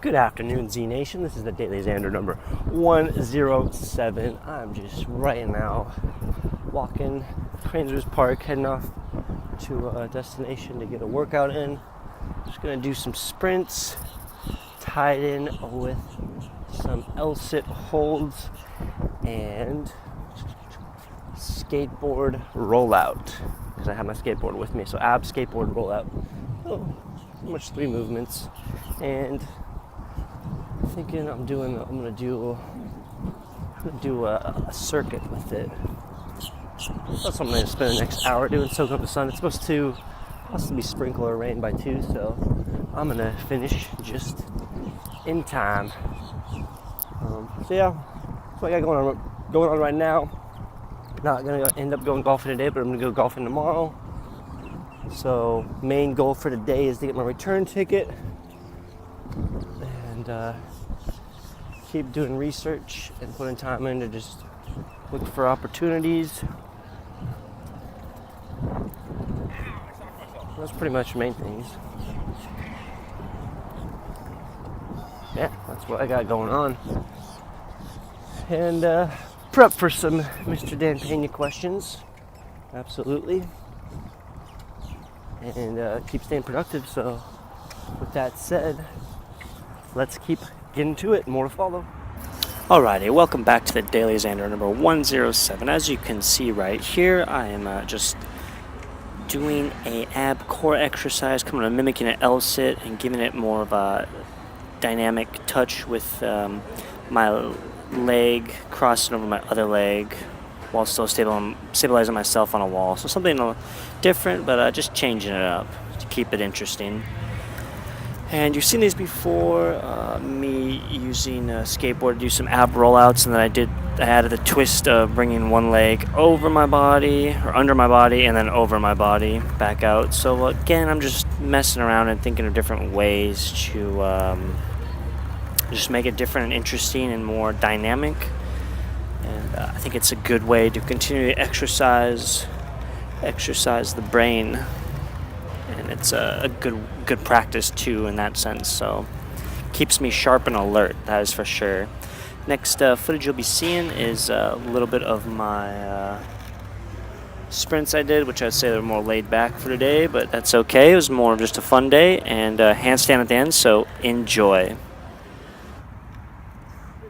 Good afternoon, Z Nation. This is the DailyXander number 107. I'm just right now walking Cransers Park, heading off to a destination to get a workout in. Just gonna do some sprints, tied in with some L-sit holds and skateboard rollout, because I have my skateboard with me. So ab skateboard rollout. Oh, pretty much 3 movements, and thinking I'm gonna do a circuit with it. That's what I'm gonna spend the next hour doing, soaking up the sun. It's supposed to possibly sprinkle or rain by 2, so I'm gonna finish just in time. So yeah, that's what I got going on right now. Not gonna end up going golfing today, but I'm gonna go golfing tomorrow. So main goal for today is to get my return ticket and keep doing research and putting time in to just look for opportunities. That's pretty much the main things. Yeah, that's what I got going on. And prep for some Mr. Dan Pena questions. Absolutely. And keep staying productive. So with that said, let's keep getting to it. More to follow. Alrighty, welcome back to the DailyXander number 107. As you can see right here, I am just doing a ab core exercise, coming on mimicking an L-sit and giving it more of a dynamic touch with my leg crossing over my other leg while still stabilizing myself on a wall. So something different, but just changing it up to keep it interesting. And you've seen these before, me using a skateboard to do some ab rollouts, and then I added the twist of bringing one leg over my body, or under my body, and then over my body, back out. So again, I'm just messing around and thinking of different ways to just make it different and interesting and more dynamic. And I think it's a good way to continue to exercise the brain. And it's a good practice too in that sense, so keeps me sharp and alert, that is for sure. Next footage you'll be seeing is a little bit of my sprints I did, which I'd say they're more laid back for today, but that's okay. It was more of just a fun day, and handstand at the end, so enjoy.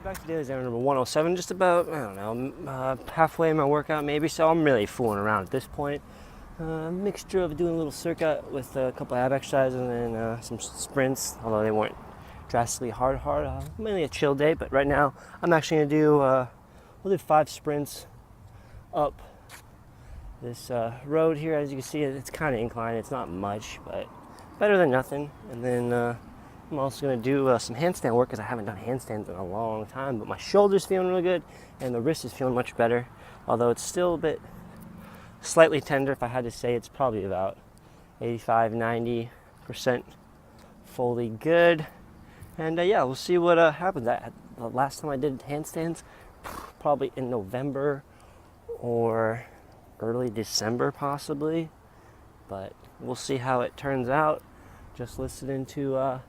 Back to DailyXander number 107, just about, I don't know, halfway in my workout maybe, so I'm really fooling around at this point. Mixture of doing a little circuit with a couple ab exercises and then some sprints, although they weren't drastically hard. Mainly a chill day, but right now I'm actually going to do, we'll do 5 sprints up this road here. As you can see, it's kind of inclined. It's not much, but better than nothing. And then I'm also going to do some handstand work, because I haven't done handstands in a long time, but my shoulder's feeling really good and the wrist is feeling much better, although it's still a bit slightly tender. If I had to say, it's probably about 85-90% fully good. And yeah, we'll see what happens. The last time I did handstands, probably in November or early December possibly, but we'll see how it turns out. Just listening to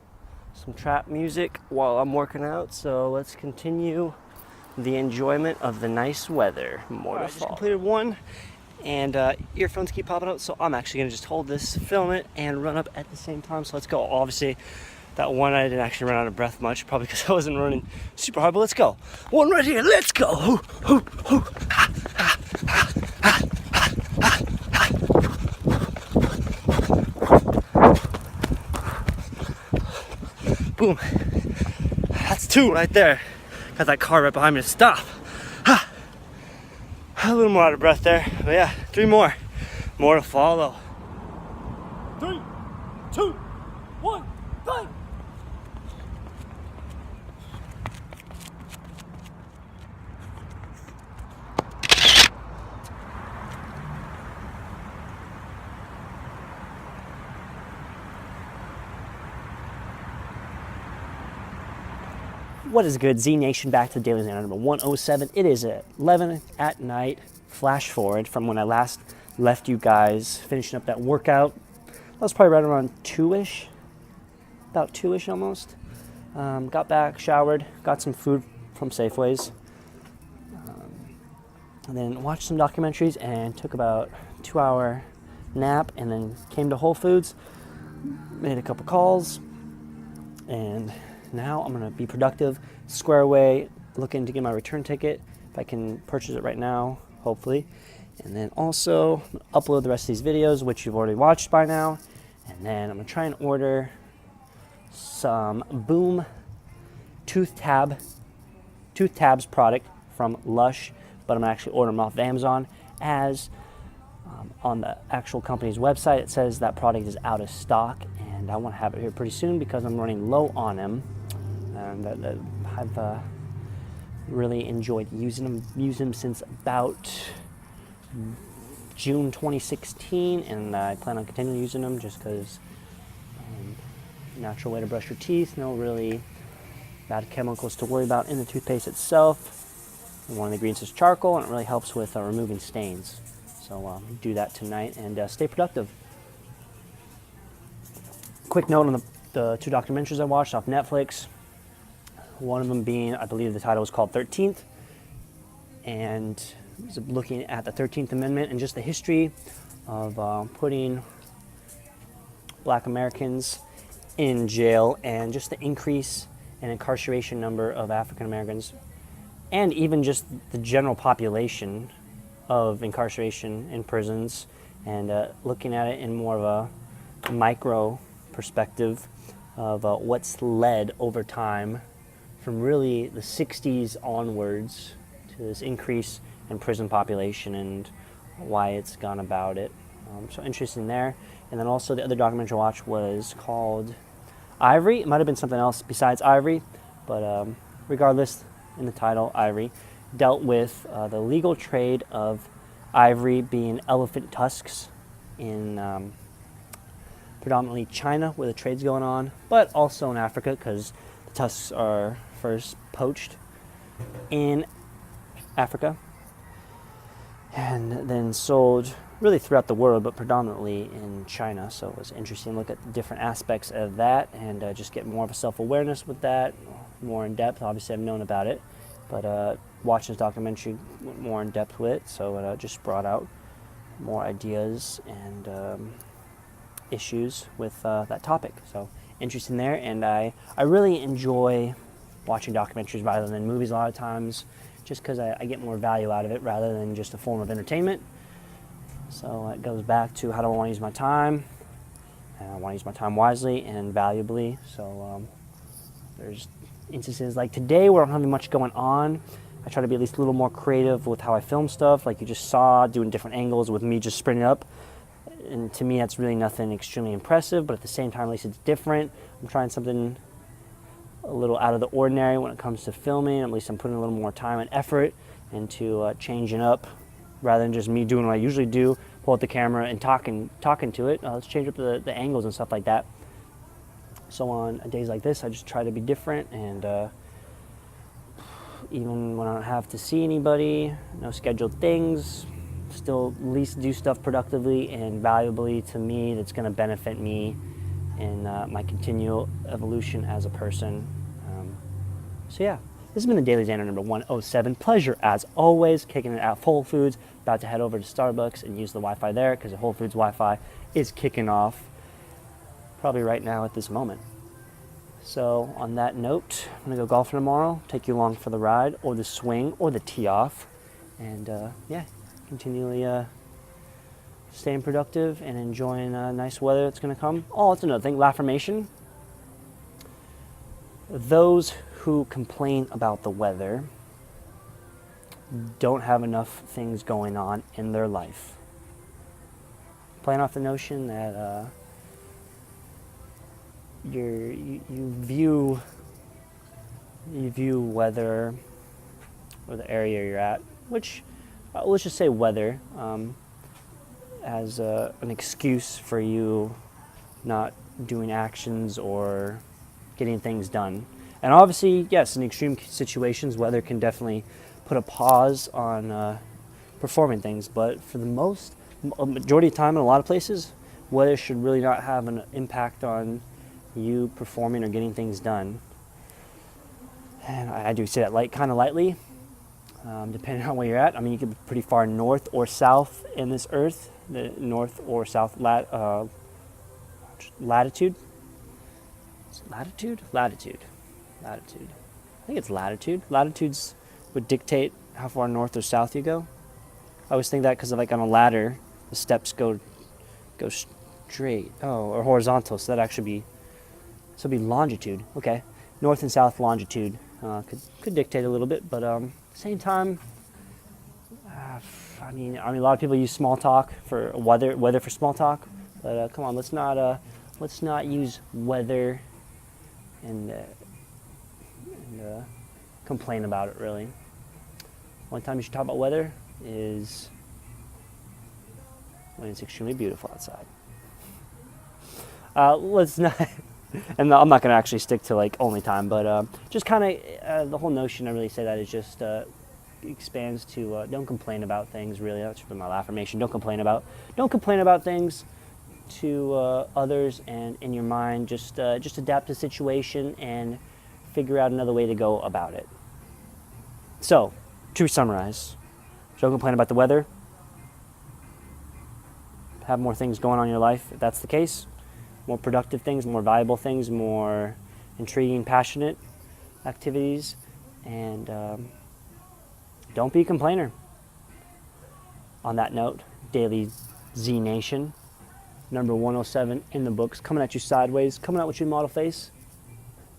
some trap music while I'm working out, so let's continue the enjoyment of the nice weather. More to follow. I just completed one, and earphones keep popping out, so I'm actually gonna just hold this, film it, and run up at the same time. So let's go. Obviously, that one I didn't actually run out of breath much, probably because I wasn't running super hard, but let's go. One right here, let's go. Hoo, hoo, hoo. Ha, ha, ha, ha, ha, ha, ha. Boom. That's 2 right there. Got that car right behind me to stop. Ha. A little more out of breath there, but yeah, 3 more. More to follow. 3, 2, 1, go! What is good, Z Nation? Back to the DailyXander number 107. It is 11 at night. Flash forward from when I last left you guys, finishing up that workout. That was probably right around 2-ish, about 2-ish almost. Got back, showered, got some food from Safeways, and then watched some documentaries and took about a 2-hour nap, and then came to Whole Foods, made a couple calls, and now I'm gonna be productive, square away, looking to get my return ticket if I can purchase it right now, hopefully, and then also upload the rest of these videos, which you've already watched by now, and then I'm gonna try and order some Boom tooth tabs product from Lush, but I'm gonna actually order them off of Amazon, as on the actual company's website it says that product is out of stock, and I want to have it here pretty soon because I'm running low on them, and I've really enjoyed using them. Used them since about June 2016, and I plan on continuing using them just because natural way to brush your teeth, no really bad chemicals to worry about in the toothpaste itself. And one of the ingredients is charcoal, and it really helps with removing stains. So do that tonight and stay productive. Quick note on the 2 documentaries I watched off Netflix. One of them being, I believe the title was called 13th, and it was looking at the 13th Amendment and just the history of putting Black Americans in jail, and just the increase in incarceration number of African Americans, and even just the general population of incarceration in prisons, and looking at it in more of a micro perspective of what's led over time from really the 60s onwards to this increase in prison population and why it's gone about it. So interesting there. And then also the other documentary I watched was called Ivory. It might have been something else besides Ivory, but regardless, in the title, Ivory, dealt with the legal trade of ivory being elephant tusks in predominantly China, where the trade's going on, but also in Africa, because the tusks are first poached in Africa and then sold really throughout the world, but predominantly in China. So it was interesting to look at the different aspects of that, and just get more of a self-awareness with that, more in depth. Obviously I've known about it, but watching this documentary went more in depth with it, so it just brought out more ideas and issues with that topic. So interesting there, and I really enjoy watching documentaries rather than movies a lot of times, just because I get more value out of it rather than just a form of entertainment. So it goes back to how do I want to use my time. I want to use my time wisely and valuably. So there's instances like today where I don't have much going on. I try to be at least a little more creative with how I film stuff, like you just saw, doing different angles with me just sprinting up. And to me, that's really nothing extremely impressive, but at the same time, at least it's different. I'm trying something a little out of the ordinary when it comes to filming. At least I'm putting a little more time and effort into changing up, rather than just me doing what I usually do, pull out the camera and talking to it. Let's change up the angles and stuff like that. So on days like this, I just try to be different, and even when I don't have to see anybody, no scheduled things, still at least do stuff productively and valuably to me that's going to benefit me in my continual evolution as a person. So yeah, this has been the DailyXander number 107. Pleasure as always, kicking it at Whole Foods. About to head over to Starbucks and use the Wi-Fi there, because the Whole Foods Wi-Fi is kicking off probably right now at this moment. So on that note, I'm going to go golfing tomorrow, take you along for the ride or the swing or the tee off, and yeah, continually staying productive and enjoying nice weather that's going to come. Oh, that's another thing, Laffirmation. Those who complain about the weather don't have enough things going on in their life. Playing off the notion that you view weather or the area you're at, which let's just say weather, as an excuse for you not doing actions or getting things done. And obviously, yes, in extreme situations, weather can definitely put a pause on performing things, but for the majority of time in a lot of places, weather should really not have an impact on you performing or getting things done. And I do say that kind of lightly, depending on where you're at. I mean, you could be pretty far north or south in this Earth, the north or south latitude. Latitude? Latitude. Latitude. I think it's latitude. Latitudes would dictate how far north or south you go. I always think that because like on a ladder, the steps go straight. Oh, or horizontal. So that actually be it'd be longitude. Okay, north and south longitude could dictate a little bit, but same time, I mean, a lot of people use small talk for weather for small talk. But come on, let's not use weather and complain about it. Really, one time you should talk about weather is when it's extremely beautiful outside. Let's not, and I'm not going to actually stick to like only time, but just kind of the whole notion I really say that is just expands to don't complain about things. Really, that's been my affirmation. Don't complain about things to others, and in your mind, just adapt the situation and figure out another way to go about it. So, to summarize, don't complain about the weather. Have more things going on in your life if that's the case. More productive things, more valuable things, more intriguing, passionate activities, and don't be a complainer. On that note, Daily Z Nation, number 107 in the books, coming at you sideways, coming out with your model face.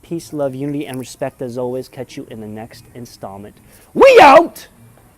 Peace, love, unity, and respect as always. Catch you in the next installment. We out!